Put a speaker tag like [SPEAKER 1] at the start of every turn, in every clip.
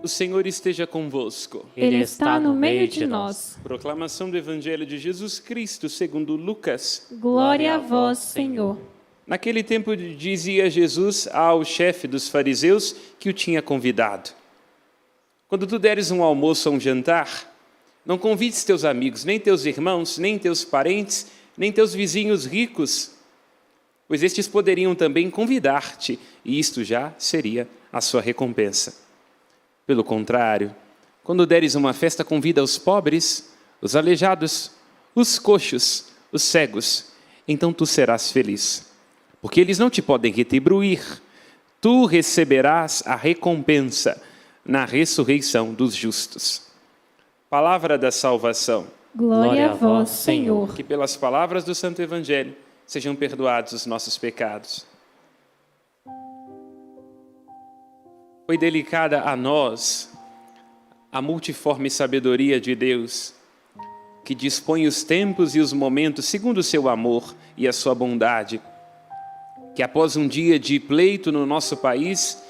[SPEAKER 1] O Senhor esteja convosco.
[SPEAKER 2] Ele está no meio de nós.
[SPEAKER 1] Proclamação do Evangelho de Jesus Cristo segundo Lucas.
[SPEAKER 2] Glória a vós, Senhor.
[SPEAKER 1] Naquele tempo dizia Jesus ao chefe dos fariseus que o tinha convidado: quando tu deres um almoço ou um jantar, não convides teus amigos, nem teus irmãos, nem teus parentes, nem teus vizinhos ricos, pois estes poderiam também convidar-te, e isto já seria a sua recompensa. Pelo contrário, quando deres uma festa, convida os pobres, os aleijados, os coxos, os cegos, então tu serás feliz, porque eles não te podem retribuir, tu receberás a recompensa na ressurreição dos justos. Palavra da salvação.
[SPEAKER 2] Glória a vós, Senhor.
[SPEAKER 1] Que pelas palavras do Santo Evangelho sejam perdoados os nossos pecados. Foi delicada a nós a multiforme sabedoria de Deus, que dispõe os tempos e os momentos segundo o seu amor e a sua bondade, que após um dia de pleito no nosso país,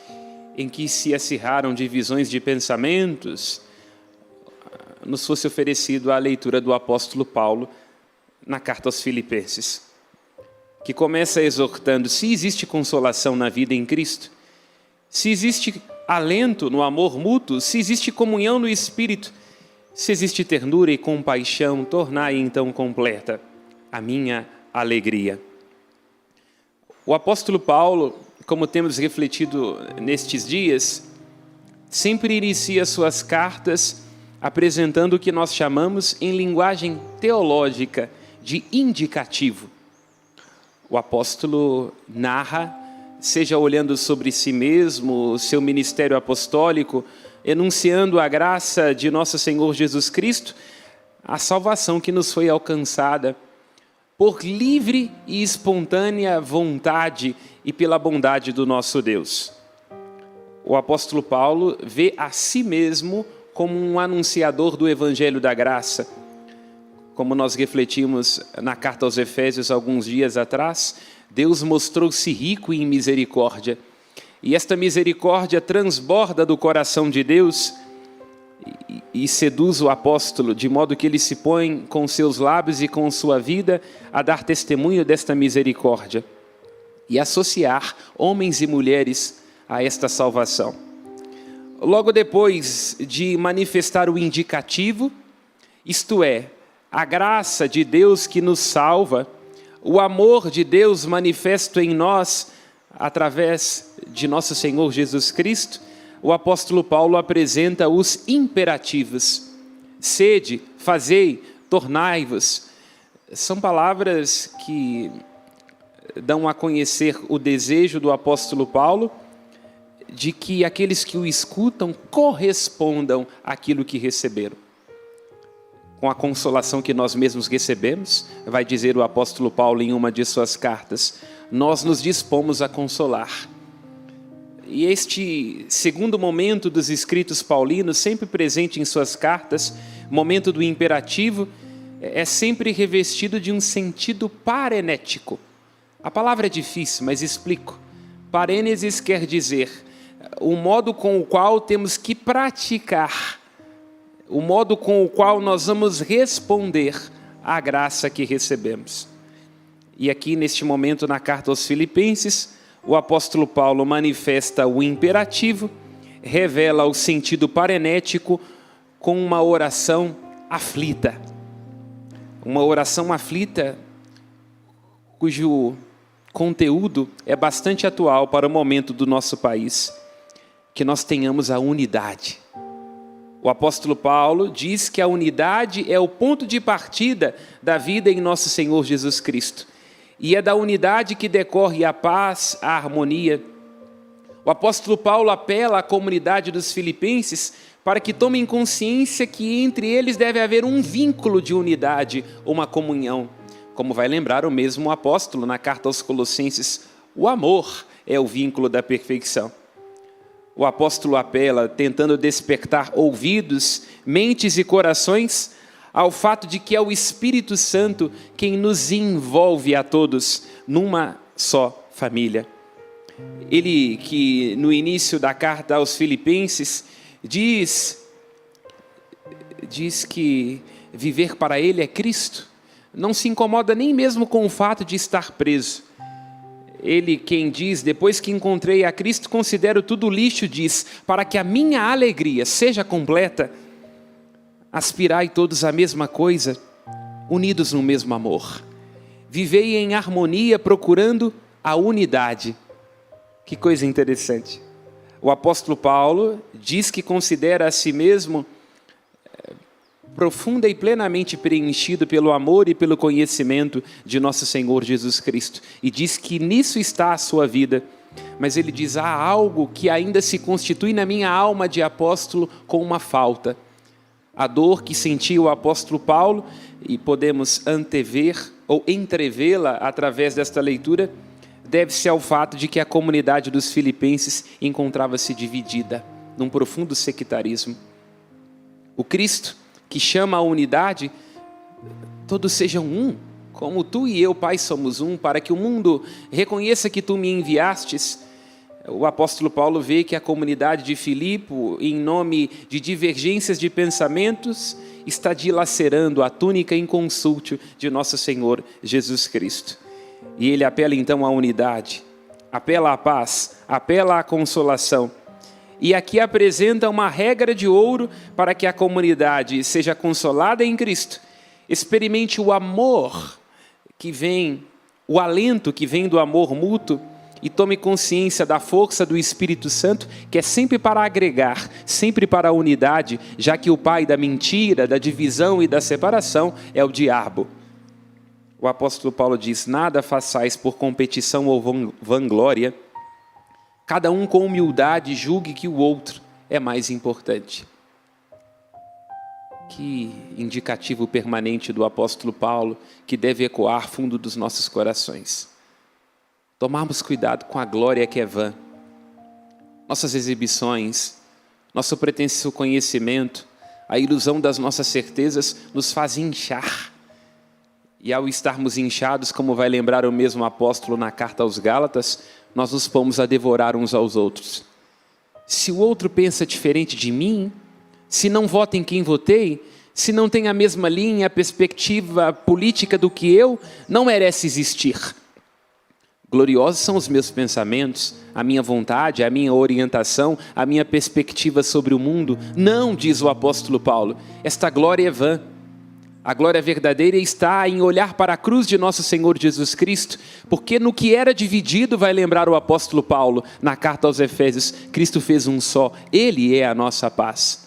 [SPEAKER 1] em que se acirraram divisões de pensamentos, nos fosse oferecido a leitura do apóstolo Paulo na carta aos Filipenses, que começa exortando: se existe consolação na vida em Cristo, se existe alento no amor mútuo, se existe comunhão no Espírito, se existe ternura e compaixão, tornai então completa a minha alegria. O apóstolo Paulo, como temos refletido nestes dias, sempre inicia suas cartas apresentando o que nós chamamos em linguagem teológica de indicativo. O apóstolo narra, seja olhando sobre si mesmo, o seu ministério apostólico, enunciando a graça de nosso Senhor Jesus Cristo, a salvação que nos foi alcançada por livre e espontânea vontade e pela bondade do nosso Deus. O apóstolo Paulo vê a si mesmo como um anunciador do Evangelho da Graça. Como nós refletimos na carta aos Efésios alguns dias atrás, Deus mostrou-se rico em misericórdia, e esta misericórdia transborda do coração de Deus e seduz o apóstolo, de modo que ele se põe com seus lábios e com sua vida a dar testemunho desta misericórdia e associar homens e mulheres a esta salvação. Logo depois de manifestar o indicativo, isto é, a graça de Deus que nos salva, o amor de Deus manifesto em nós através de nosso Senhor Jesus Cristo, o apóstolo Paulo apresenta os imperativos: sede, fazei, tornai-vos. São palavras que dão a conhecer o desejo do apóstolo Paulo de que aqueles que o escutam correspondam àquilo que receberam. Com a consolação que nós mesmos recebemos, vai dizer o apóstolo Paulo em uma de suas cartas, nós nos dispomos a consolar. E este segundo momento dos escritos paulinos, sempre presente em suas cartas, momento do imperativo, é sempre revestido de um sentido parenético. A palavra é difícil, mas explico. Parênesis quer dizer o modo com o qual temos que praticar, o modo com o qual nós vamos responder à graça que recebemos. E aqui, neste momento, na carta aos Filipenses, o apóstolo Paulo manifesta o imperativo, revela o sentido parenético com uma oração aflita. Uma oração aflita cujo conteúdo é bastante atual para o momento do nosso país. Que nós tenhamos a unidade. O apóstolo Paulo diz que a unidade é o ponto de partida da vida em nosso Senhor Jesus Cristo. E é da unidade que decorre a paz, a harmonia. O apóstolo Paulo apela à comunidade dos filipenses para que tomem consciência que entre eles deve haver um vínculo de unidade, uma comunhão. Como vai lembrar o mesmo apóstolo na carta aos Colossenses, o amor é o vínculo da perfeição. O apóstolo apela, tentando despertar ouvidos, mentes e corações, ao fato de que é o Espírito Santo quem nos envolve a todos numa só família. Ele que no início da carta aos Filipenses Diz que viver para ele é Cristo. Não se incomoda nem mesmo com o fato de estar preso. Ele quem diz, depois que encontrei a Cristo, considero tudo lixo, diz, para que a minha alegria seja completa, aspirai todos a mesma coisa, unidos no mesmo amor. Vivei em harmonia, procurando a unidade. Que coisa interessante. O apóstolo Paulo diz que considera a si mesmo profunda e plenamente preenchido pelo amor e pelo conhecimento de nosso Senhor Jesus Cristo. E diz que nisso está a sua vida. Mas ele diz, há algo que ainda se constitui na minha alma de apóstolo com uma falta. A dor que sentia o apóstolo Paulo, e podemos antever ou entrevê-la através desta leitura, deve-se ao fato de que a comunidade dos filipenses encontrava-se dividida num profundo sectarismo. O Cristo, que chama a unidade, todos sejam um, como tu e eu, Pai, somos um, para que o mundo reconheça que tu me enviastes. O apóstolo Paulo vê que a comunidade de Filipe, em nome de divergências de pensamentos, está dilacerando a túnica inconsútil de nosso Senhor Jesus Cristo. E ele apela então à unidade, apela à paz, apela à consolação. E aqui apresenta uma regra de ouro para que a comunidade seja consolada em Cristo, experimente o amor que vem, o alento que vem do amor mútuo e tome consciência da força do Espírito Santo, que é sempre para agregar, sempre para a unidade, já que o pai da mentira, da divisão e da separação é o diabo. O apóstolo Paulo diz, nada façais por competição ou vanglória, cada um com humildade julgue que o outro é mais importante. Que indicativo permanente do apóstolo Paulo, que deve ecoar fundo dos nossos corações. Tomarmos cuidado com a glória que é vã. Nossas exibições, nosso pretenso conhecimento, a ilusão das nossas certezas nos faz inchar. E ao estarmos inchados, como vai lembrar o mesmo apóstolo na carta aos Gálatas, nós nos pomos a devorar uns aos outros. Se o outro pensa diferente de mim, se não vota em quem votei, se não tem a mesma linha, perspectiva política do que eu, não merece existir. Gloriosos são os meus pensamentos, a minha vontade, a minha orientação, a minha perspectiva sobre o mundo. Não, diz o apóstolo Paulo, esta glória é vã. A glória verdadeira está em olhar para a cruz de nosso Senhor Jesus Cristo, porque no que era dividido, vai lembrar o apóstolo Paulo, na carta aos Efésios, Cristo fez um só, Ele é a nossa paz.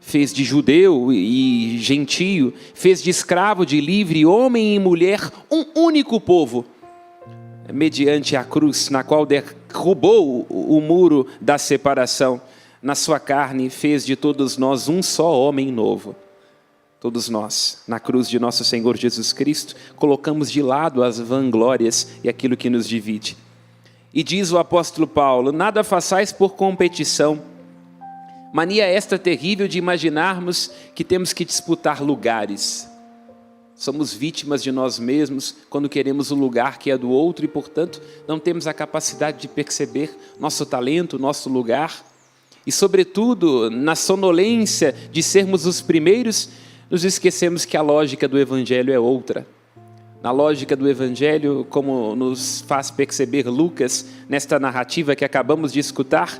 [SPEAKER 1] Fez de judeu e gentio, fez de escravo, de livre, homem e mulher, um único povo, mediante a cruz, na qual derrubou o muro da separação. Na sua carne, fez de todos nós um só homem novo. Todos nós, na cruz de nosso Senhor Jesus Cristo, colocamos de lado as vanglórias e aquilo que nos divide. E diz o apóstolo Paulo, nada façais por competição. Mania esta terrível de imaginarmos que temos que disputar lugares. Somos vítimas de nós mesmos quando queremos o lugar que é do outro e, portanto, não temos a capacidade de perceber nosso talento, nosso lugar. E, sobretudo, na sonolência de sermos os primeiros, nos esquecemos que a lógica do Evangelho é outra. Na lógica do Evangelho, como nos faz perceber Lucas, nesta narrativa que acabamos de escutar,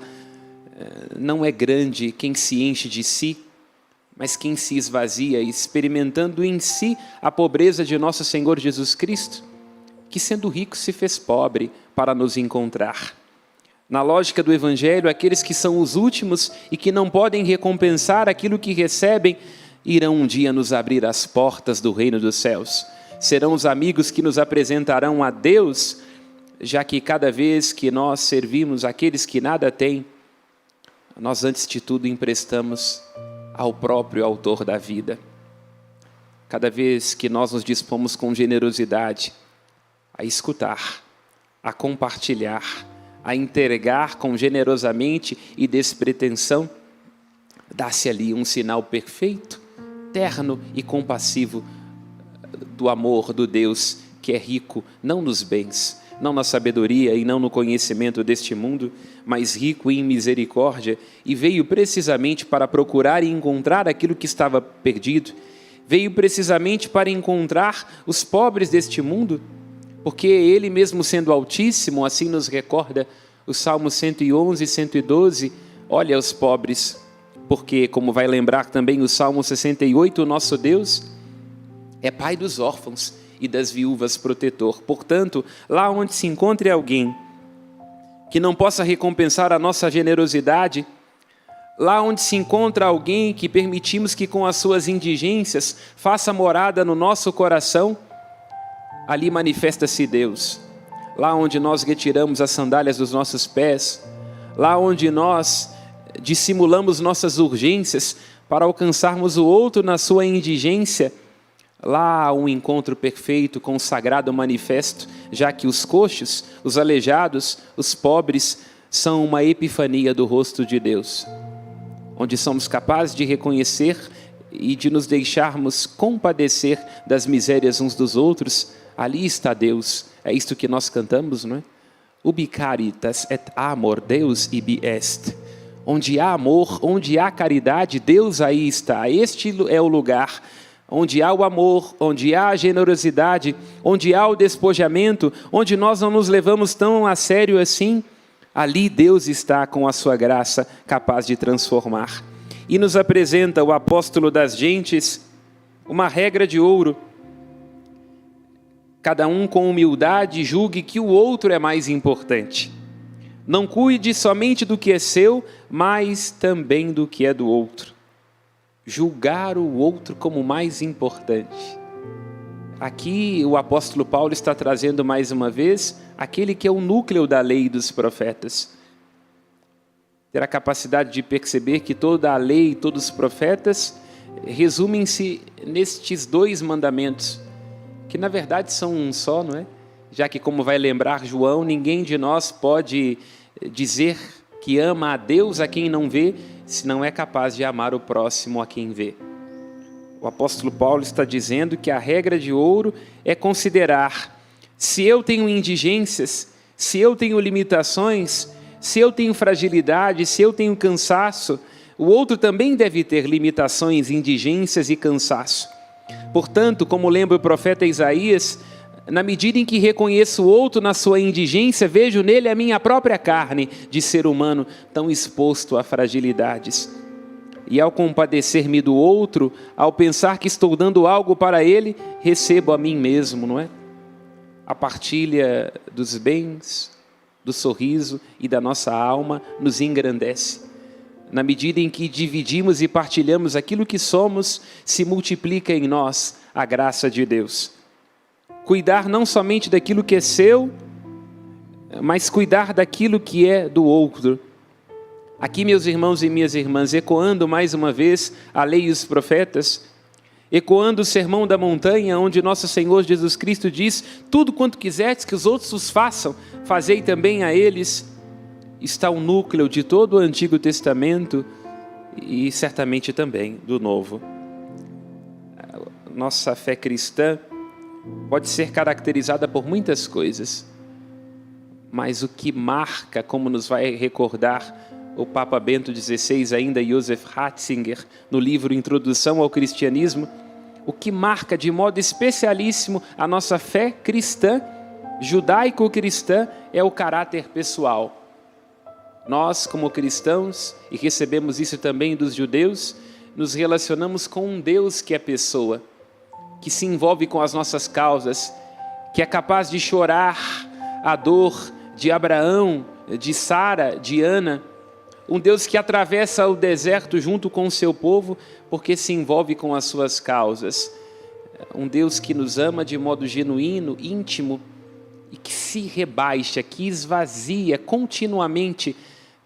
[SPEAKER 1] não é grande quem se enche de si, mas quem se esvazia, experimentando em si a pobreza de nosso Senhor Jesus Cristo, que sendo rico se fez pobre para nos encontrar. Na lógica do Evangelho, aqueles que são os últimos e que não podem recompensar aquilo que recebem, irão um dia nos abrir as portas do reino dos céus. Serão os amigos que nos apresentarão a Deus, já que cada vez que nós servimos aqueles que nada têm, nós antes de tudo emprestamos ao próprio autor da vida. Cada vez que nós nos dispomos com generosidade a escutar, a compartilhar, a entregar com generosamente e despretensão, dá-se ali um sinal perfeito, terno e compassivo do amor do Deus que é rico não nos bens, não na sabedoria e não no conhecimento deste mundo, mas rico em misericórdia, e veio precisamente para procurar e encontrar aquilo que estava perdido. Veio precisamente para encontrar os pobres deste mundo, porque Ele mesmo sendo Altíssimo, assim nos recorda o Salmo 111 e 112, olha os pobres, porque, como vai lembrar também o Salmo 68, o nosso Deus é Pai dos órfãos e das viúvas protetor. Portanto, lá onde se encontre alguém que não possa recompensar a nossa generosidade, lá onde se encontra alguém que permitimos que com as suas indigências faça morada no nosso coração, ali manifesta-se Deus. Lá onde nós retiramos as sandálias dos nossos pés, lá onde nós dissimulamos nossas urgências para alcançarmos o outro na sua indigência, lá há um encontro perfeito, consagrado, manifesto, já que os coxos, os aleijados, os pobres, são uma epifania do rosto de Deus, onde somos capazes de reconhecer e de nos deixarmos compadecer das misérias uns dos outros. Ali está Deus, é isto que nós cantamos, não é? Ubi caritas et amor Deus ibi est. Onde há amor, onde há caridade, Deus aí está. Este é o lugar onde há o amor, onde há a generosidade, onde há o despojamento, onde nós não nos levamos tão a sério assim. Ali Deus está com a sua graça capaz de transformar. E nos apresenta o apóstolo das gentes uma regra de ouro. Cada um com humildade julgue que o outro é mais importante. Não cuide somente do que é seu, mas também do que é do outro. Julgar o outro como mais importante. Aqui o apóstolo Paulo está trazendo mais uma vez aquele que é o núcleo da lei dos profetas. Ter a capacidade de perceber que toda a lei e todos os profetas resumem-se nestes dois mandamentos, que na verdade são um só, não é? Já que, como vai lembrar João, ninguém de nós pode dizer que ama a Deus a quem não vê, se não é capaz de amar o próximo a quem vê. O apóstolo Paulo está dizendo que a regra de ouro é considerar: se eu tenho indigências, se eu tenho limitações, se eu tenho fragilidade, se eu tenho cansaço, o outro também deve ter limitações, indigências e cansaço. Portanto, como lembra o profeta Isaías, na medida em que reconheço o outro na sua indigência, vejo nele a minha própria carne de ser humano tão exposto a fragilidades. E ao compadecer-me do outro, ao pensar que estou dando algo para ele, recebo a mim mesmo, não é? A partilha dos bens, do sorriso e da nossa alma nos engrandece. Na medida em que dividimos e partilhamos aquilo que somos, se multiplica em nós a graça de Deus. Cuidar não somente daquilo que é seu, mas cuidar daquilo que é do outro. Aqui, meus irmãos e minhas irmãs, ecoando mais uma vez a lei e os profetas, ecoando o sermão da montanha, onde nosso Senhor Jesus Cristo diz: tudo quanto quiserdes que os outros os façam, fazei também a eles. Está o núcleo de todo o Antigo Testamento e certamente também do Novo. Nossa fé cristã pode ser caracterizada por muitas coisas, mas o que marca, como nos vai recordar o Papa Bento XVI, ainda Joseph Ratzinger, no livro Introdução ao Cristianismo, o que marca de modo especialíssimo a nossa fé cristã, judaico-cristã, é o caráter pessoal. Nós, como cristãos, e recebemos isso também dos judeus, nos relacionamos com um Deus que é pessoa, que se envolve com as nossas causas, que é capaz de chorar a dor de Abraão, de Sara, de Ana, um Deus que atravessa o deserto junto com o seu povo, porque se envolve com as suas causas, um Deus que nos ama de modo genuíno, íntimo, e que se rebaixa, que esvazia continuamente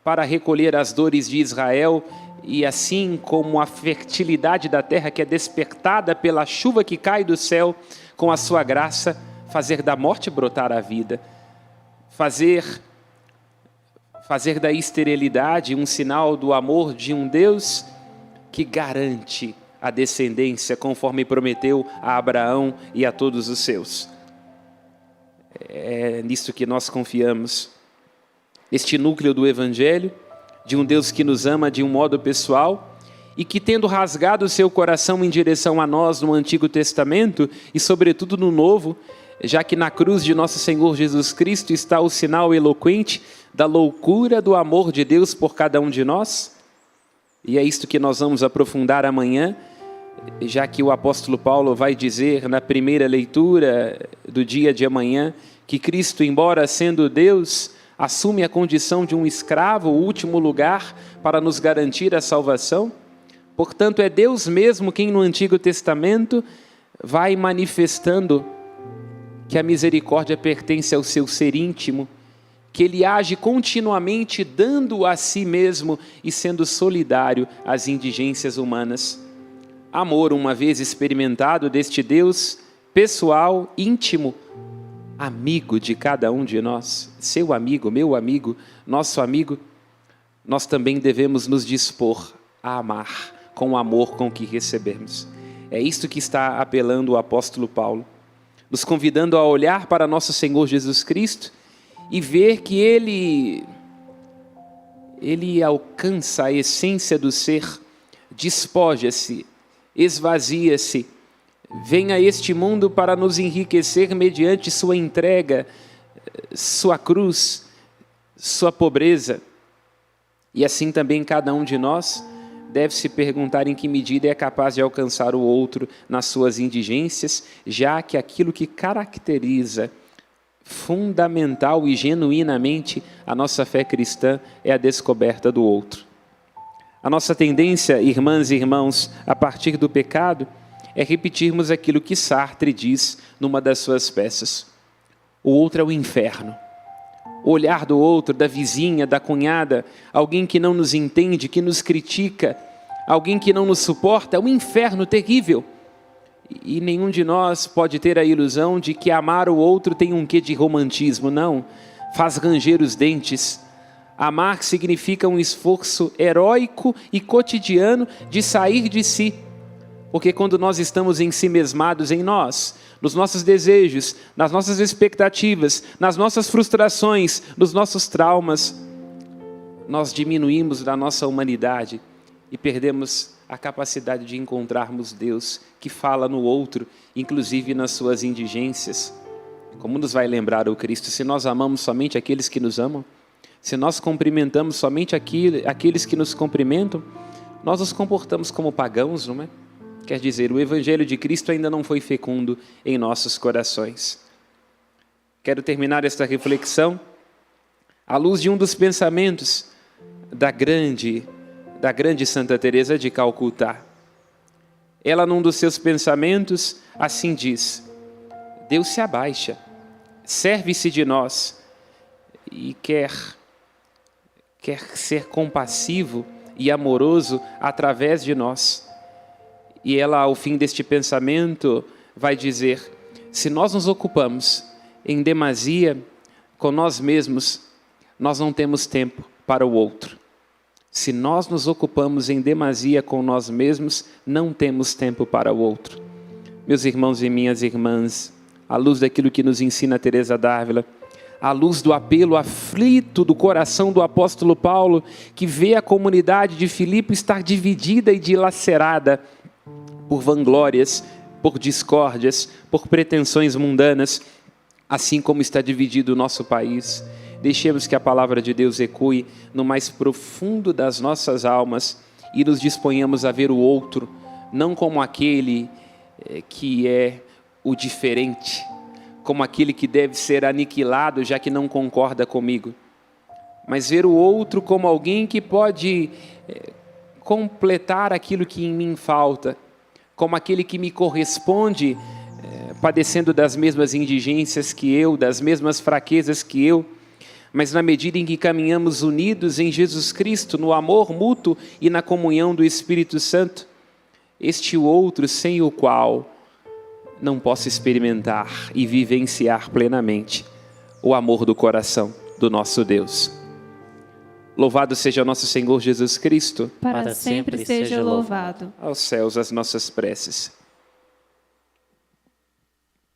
[SPEAKER 1] para recolher as dores de Israel, e assim como a fertilidade da terra que é despertada pela chuva que cai do céu, com a sua graça, fazer da morte brotar a vida, fazer da esterilidade um sinal do amor de um Deus que garante a descendência, conforme prometeu a Abraão e a todos os seus. É nisto que nós confiamos. Este núcleo do Evangelho, de um Deus que nos ama de um modo pessoal e que, tendo rasgado o seu coração em direção a nós no Antigo Testamento e sobretudo no Novo, já que na cruz de nosso Senhor Jesus Cristo está o sinal eloquente da loucura do amor de Deus por cada um de nós. E é isto que nós vamos aprofundar amanhã, já que o apóstolo Paulo vai dizer na primeira leitura do dia de amanhã que Cristo, embora sendo Deus, assume a condição de um escravo, o último lugar para nos garantir a salvação. Portanto, é Deus mesmo quem no Antigo Testamento vai manifestando que a misericórdia pertence ao seu ser íntimo, que Ele age continuamente dando a si mesmo e sendo solidário às indigências humanas. Amor, uma vez experimentado deste Deus pessoal, íntimo, amigo de cada um de nós, seu amigo, meu amigo, nosso amigo, nós também devemos nos dispor a amar com o amor com que recebemos. É isto que está apelando o apóstolo Paulo, nos convidando a olhar para nosso Senhor Jesus Cristo e ver que Ele alcança a essência do ser, despoja-se, esvazia-se, vem a este mundo para nos enriquecer mediante sua entrega, sua cruz, sua pobreza. E assim também cada um de nós deve se perguntar em que medida é capaz de alcançar o outro nas suas indigências, já que aquilo que caracteriza fundamental e genuinamente a nossa fé cristã é a descoberta do outro. A nossa tendência, irmãs e irmãos, a partir do pecado, é repetirmos aquilo que Sartre diz numa das suas peças. O outro é o inferno. O olhar do outro, da vizinha, da cunhada, alguém que não nos entende, que nos critica, alguém que não nos suporta, é um inferno terrível. E nenhum de nós pode ter a ilusão de que amar o outro tem um quê de romantismo. Não, faz ranger os dentes. Amar significa um esforço heróico e cotidiano de sair de si. Porque quando nós estamos ensimesmados em nós, nos nossos desejos, nas nossas expectativas, nas nossas frustrações, nos nossos traumas, nós diminuímos da nossa humanidade e perdemos a capacidade de encontrarmos Deus que fala no outro, inclusive nas suas indigências. Como nos vai lembrar o Cristo, se nós amamos somente aqueles que nos amam, se nós cumprimentamos somente aqueles que nos cumprimentam, nós nos comportamos como pagãos, não é? Quer dizer, o Evangelho de Cristo ainda não foi fecundo em nossos corações. Quero terminar esta reflexão à luz de um dos pensamentos da grande Santa Teresa de Calcutá. Ela, num dos seus pensamentos, assim diz: Deus se abaixa, serve-se de nós e quer ser compassivo e amoroso através de nós. E ela, ao fim deste pensamento, vai dizer: se nós nos ocupamos em demasia com nós mesmos, nós não temos tempo para o outro. Se nós nos ocupamos em demasia com nós mesmos, não temos tempo para o outro. Meus irmãos e minhas irmãs, à luz daquilo que nos ensina Teresa d'Ávila, à luz do apelo aflito do coração do apóstolo Paulo, que vê a comunidade de Filipe estar dividida e dilacerada por vanglórias, por discórdias, por pretensões mundanas, assim como está dividido o nosso país. Deixemos que a palavra de Deus ecoe no mais profundo das nossas almas e nos disponhamos a ver o outro, não como aquele que é o diferente, como aquele que deve ser aniquilado já que não concorda comigo, mas ver o outro como alguém que pode completar aquilo que em mim falta, como aquele que me corresponde, padecendo das mesmas indigências que eu, das mesmas fraquezas que eu, mas na medida em que caminhamos unidos em Jesus Cristo, no amor mútuo e na comunhão do Espírito Santo, este outro sem o qual não posso experimentar e vivenciar plenamente o amor do coração do nosso Deus. Louvado seja nosso Senhor Jesus Cristo.
[SPEAKER 2] Para sempre seja louvado.
[SPEAKER 1] Aos céus as nossas preces.